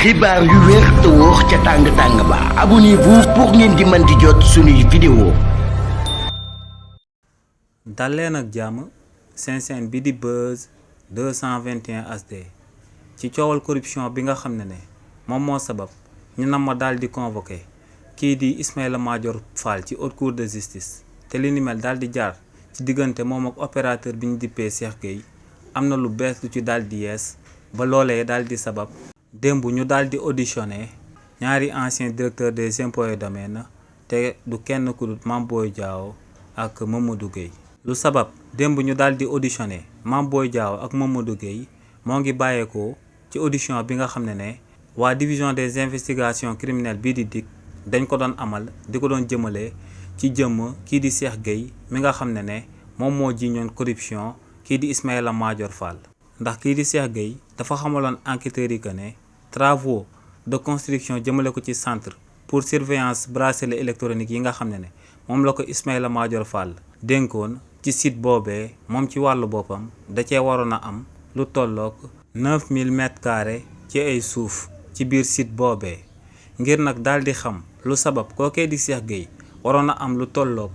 xibaar yu wér te wóor ca tàng ba abonnez-vous pour ngeen di mën di jot suñuy vidéo. dal leen ak jàmm seen chaîne bi di Buzz 221 HD ci coowal corruption bi nga xam ne moom moo sabab ñu nam ma daal di convoqué kii di Ismaïla Madior Fall ci haute cour de justice te li ni mel daal di jaar ci diggante moom ak opérateur bi ñu dippee Cheikh Gueye am na lu bees lu ci daal di yees ba loolee daal di sabab démb ñu daal di auditionné ñaari ancien directeur des impôts et domaines te du kenn ku dul Mame Boye Diao ak Mamadou Gueye lu sabab démb ñu daal di auditionné Mame Boye Diao ak Mamadou Gueye moo ngi bàyyeekoo ci audition bi nga xam ne waa division des investigations criminelles bii di DIC dañ ko doon amal di ko doon jëmale ci jëmm kii di Cheikh Gueye mi nga xam ne moom moo jiiñoon corruption kii di Ismaïla Madior Fall ndax kii di Cheikh Gueye dafa xamaloon enquêteurs yi que ne travaux de construction jëmale ko ci centre pour surveillance bracelet électronique yi nga xam ne moom la ko Ismaïla Madior Fall dénkoon ci site boobee moom ci wàllu boppam da cee waroon a am lu tollook 9000 mètres carrés ci ay suuf ci biir site boobee ngir nag daal di xam lu sabab kookee di Cheikh Gueye waroon a am lu tollook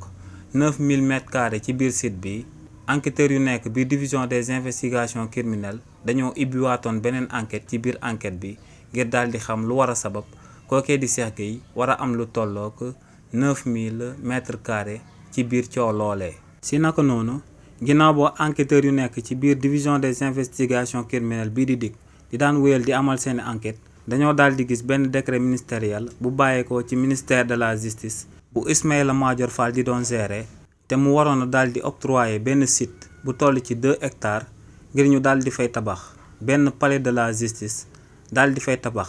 9000 mètres carrés ci biir site bi enquêteurs yu nekk biir division des investigations criminelles dañoo ibbiwaatoon beneen enquête ci biir enquête bi ngir daal di xam lu war a sabab kookee di Cheikh Gueye war a am lu tollook 9000 mètres carrés ci biir coow loolee. si naka noonu ginnaaw boo enquêteurs yu nekk ci biir division des investigations criminelles bii di DIC di daan wéyal di amal seeni enquête dañoo daal di gis benn décret ministériel bu bàyyeekoo ci ministère de la justice bu Ismaïla Madior Fall di doon gérer. te mu waroon a daal di octroyer benn site bu toll ci 2 hectares ngir ñu daal di fay tabax benn palais de la justice daal di fay tabax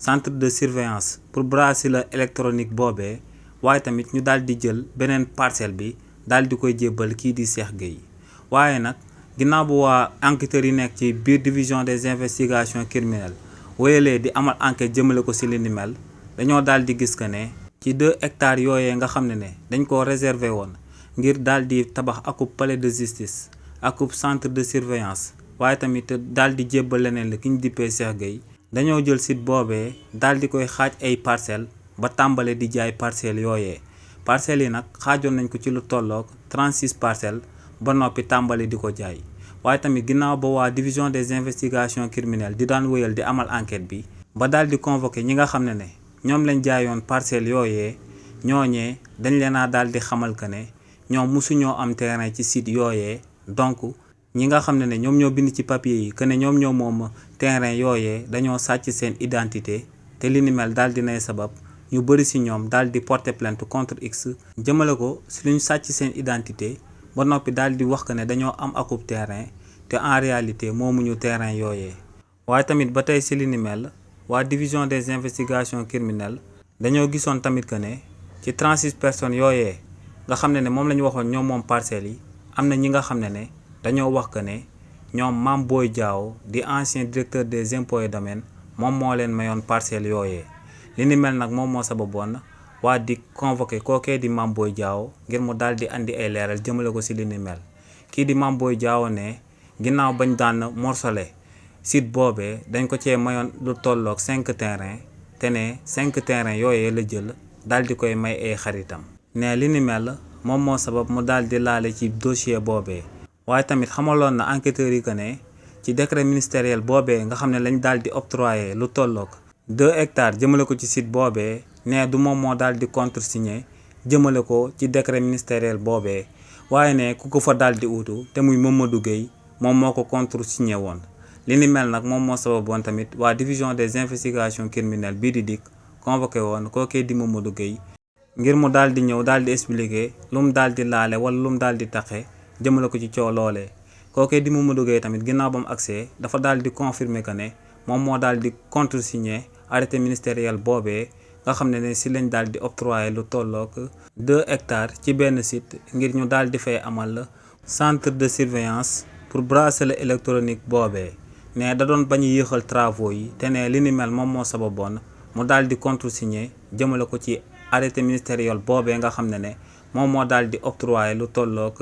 centre de surveillance pour bracelet électronique boobee waaye tamit ñu daal di jël beneen parcelle bi daal di koy jébbal kii di Cheikh Gueye waaye nag ginnaaw bu waa enquêteurs yi nekk ci biir division des investigations criminelles wéyalee di amal enquête jëmale ko ci li ni mel dañoo daal di gis que ne ci 2 hectares yooyee nga xam ne dañ koo réserver woon ngir daal di tabax akub palais de justice akub centre de surveillance waaye tamit daal di jébbal leneen la ki ñu dippee Cheikh Gueye dañoo jël site boobee daal di koy xaaj ay parcelles ba tàmbale di jaay parcelles yooyee parcelles yi nag xaajoon nañ ko ci lu tollook 36 parcelles ba noppi tàmbale di ko jaay waaye tamit ginnaaw ba waa division des investigations criminelles di daan wéyal di amal enquête bi ba daal di convoqué ñi nga xam ne ñoom lañ jaayoon parcelles yooyee ñooñee dañ leen a daal di xamal que ne ñoom mosuñoo am terrain ci site yooyee donc ñi nga xam ne ñoom ñoo bind ci papier yi que ne ñoom ñoo moom terrain yooyee dañoo sàcc seen identité te li ni mel daal di nay sabab ñu bëri si ñoom daal di porter plainte contre X jëmale ko si lu ñu sàcc seen identité ba noppi daal di wax que ne dañoo am akub terrain te en réalité moomuñu terrain yooyee. waaye tamit ba tey si li ni mel waa division des investigations criminelles dañoo gisoon tamit que ne ci 36 personnes yooyee. nga xam ne moom la ñu waxoon ñoom moom parcelles yi am na ñi nga xam ne dañoo wax que ne ñoom Mame Boye Diao di ancien directeur des impôts et domaines moom moo leen mayoon parcelles yooyee li ni mel nag moom moo sababoon waa di convoqué kookee di Mame Boye Diao ngir mu daal di andi ay leeral jëmale ko si li ni mel kii di Mame Boye Diao ne ginnaaw bañ daan morcelé site boobee dañ ko cee mayoon lu tollook 5 terrain te ne 5 terrain yooyee la jël daal di koy may ay xaritam. ne li ni mel moom moo sabab mu daal di laale ci dossier boobee waaye tamit xamaloon na enquêteurs yi que ne ci décret ministériel boobee nga xam ne lañ daal di octroyer lu tollook 2 hectares jëmale ko ci site boobee ne du moom moo daal di contresigné jëmale ko ci décret ministériel boobee waaye ne ku ko fa daal di uutu te muy Mamadou Gueye moom moo ko contresigné woon li ni mel nag moom moo sababoon tamit waa division des investigations criminelles bii di DIC convoqué woon kookee di Mamadou Gueye ngir mu daal di ñëw daal di expliquer lu mu daal di laale wala lu mu daal di taxe jëmale ko ci coow loolee kookee di Mamadou Gueye tamit ginnaaw ba mu accès dafa daal di confirmer que ne moom moo daal di contresigner arrêté ministériel boobee nga xam ne si lañ daal di octroyer lu tollook 2 hectares ci benn site ngir ñu daal di fay amal centre de surveillance pour bracelet électronique boobee ne da doon bañ a yéexal travaux yi te ne li ni mel moom moo sababoon mu daal di contresigner jëmale ko ci arrêté ministériel boobee nga xam ne moom moo daal di octroyer lu tollook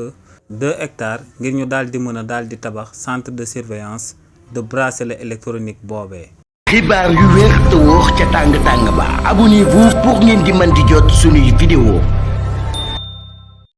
2 hectares ngir ñu daal di mën a daal di tabax centre de surveillance de bracelet électronique boobee xibaar yu wér te wóor ca tàng tàng ba abonnez-vous pour ngeen di mën di jot suñuy vidéo